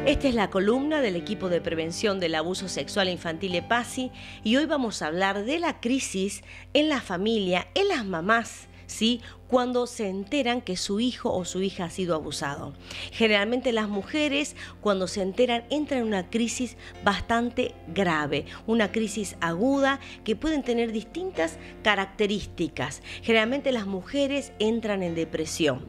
Esta es la columna del equipo de prevención del abuso sexual infantil EPASI y hoy vamos a hablar de la crisis en la familia, en las mamás, ¿sí? Cuando se enteran que su hijo o su hija ha sido abusado. Generalmente las mujeres, cuando se enteran, entran en una crisis bastante grave, una crisis aguda que pueden tener distintas características. Generalmente las mujeres entran en depresión,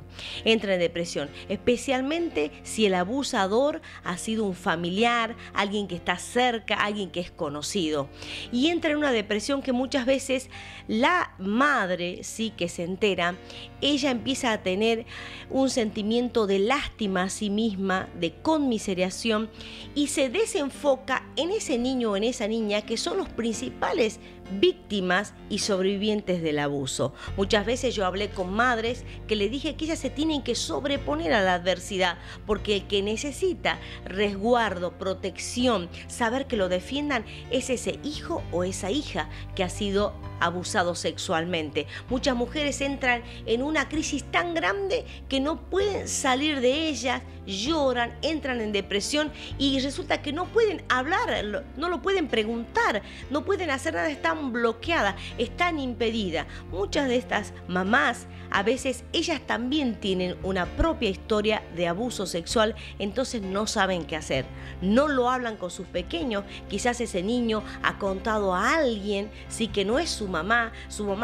especialmente si el abusador ha sido un familiar, alguien que está cerca, alguien que es conocido. Y entra en una depresión que muchas veces la madre, sí, que se entera, ella empieza a tener un sentimiento de lástima a sí misma, de conmiseración, y se desenfoca en ese niño o en esa niña que son los principales víctimas y sobrevivientes del abuso. Muchas veces yo hablé con madres que le dije que ellas se tienen que sobreponer a la adversidad, porque el que necesita resguardo, protección, saber que lo defiendan, es ese hijo o esa hija que ha sido abusado sexualmente. Muchas mujeres entran en una crisis tan grande que no pueden salir de ellas, lloran, entran en depresión y resulta que no pueden hablar, no lo pueden preguntar, no pueden hacer nada, están bloqueadas, están impedidas. Muchas de estas mamás, a veces ellas también tienen una propia historia de abuso sexual, entonces no saben qué hacer, no lo hablan con sus pequeños. Quizás ese niño ha contado a alguien, sí, que no es su mamá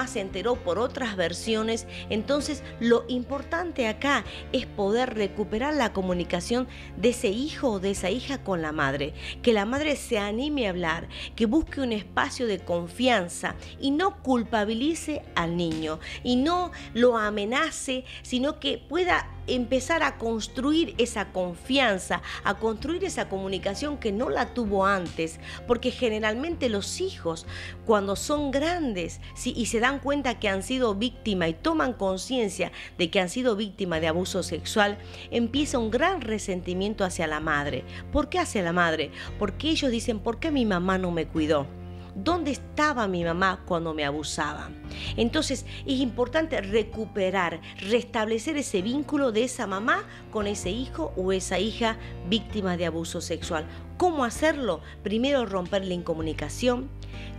se enteró por otras versiones. Entonces lo importante acá es poder recuperar la comunicación de ese hijo o de esa hija con la madre, que la madre se anime a hablar, que busque un espacio de confianza y no culpabilice al niño y no lo amenace, sino que pueda empezar a construir esa confianza, a construir esa comunicación que no la tuvo antes, porque generalmente los hijos, cuando son grandes, ¿sí?, y se dan cuenta que han sido víctimas y toman conciencia de que han sido víctimas de abuso sexual, empieza un gran resentimiento hacia la madre. ¿Por qué hacia la madre? Porque ellos dicen: ¿por qué mi mamá no me cuidó? ¿Dónde estaba mi mamá cuando me abusaba? Entonces es importante recuperar, restablecer ese vínculo de esa mamá con ese hijo o esa hija víctima de abuso sexual. ¿Cómo hacerlo? Primero, romper la incomunicación,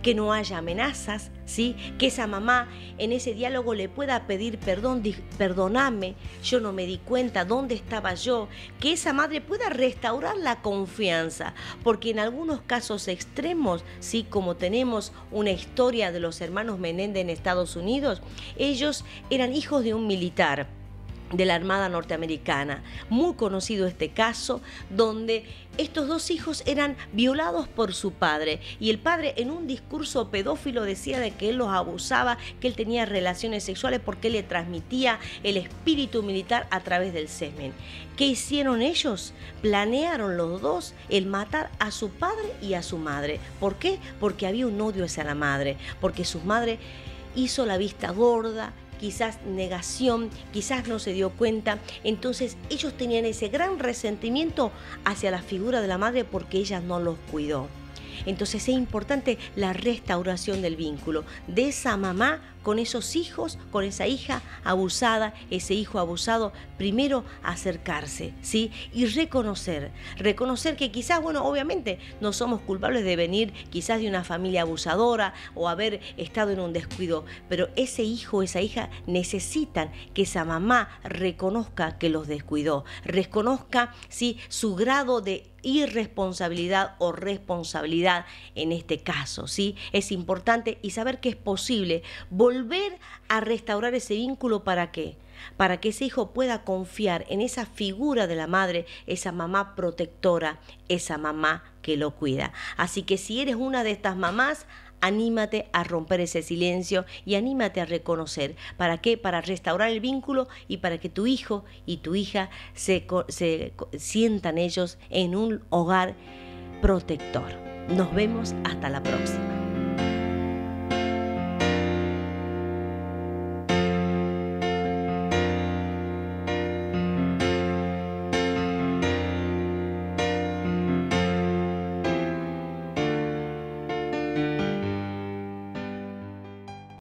que no haya amenazas, ¿sí? Que esa mamá en ese diálogo le pueda pedir perdón, perdóname, yo no me di cuenta, ¿dónde estaba yo? Que esa madre pueda restaurar la confianza, porque en algunos casos extremos, ¿sí?, como tenemos una historia de los hermanos Menéndez en Estados Unidos, ellos eran hijos de un militar de la Armada norteamericana. Muy conocido este caso, donde estos dos hijos eran violados por su padre y el padre, en un discurso pedófilo, decía de que él los abusaba, que él tenía relaciones sexuales porque él le transmitía el espíritu militar a través del semen. ¿Qué hicieron ellos? Planearon los dos el matar a su padre y a su madre. ¿Por qué? Porque había un odio hacia la madre, porque su madre hizo la vista gorda, quizás negación, quizás no se dio cuenta. Entonces ellos tenían ese gran resentimiento hacia la figura de la madre porque ella no los cuidó. Entonces es importante la restauración del vínculo de esa mamá con esos hijos, con esa hija abusada, ese hijo abusado. Primero acercarse, ¿sí? Y reconocer que quizás, bueno, obviamente no somos culpables de venir quizás de una familia abusadora o haber estado en un descuido, pero ese hijo o esa hija necesitan que esa mamá reconozca que los descuidó, reconozca, ¿sí?, su grado de irresponsabilidad o responsabilidad en este caso, ¿sí? Es importante y saber que es posible volver a restaurar ese vínculo. ¿Para qué? Para que ese hijo pueda confiar en esa figura de la madre, esa mamá protectora, esa mamá que lo cuida. Así que si eres una de estas mamás, anímate a romper ese silencio y anímate a reconocer. ¿Para qué? Para restaurar el vínculo y para que tu hijo y tu hija se sientan ellos en un hogar protector. Nos vemos hasta la próxima.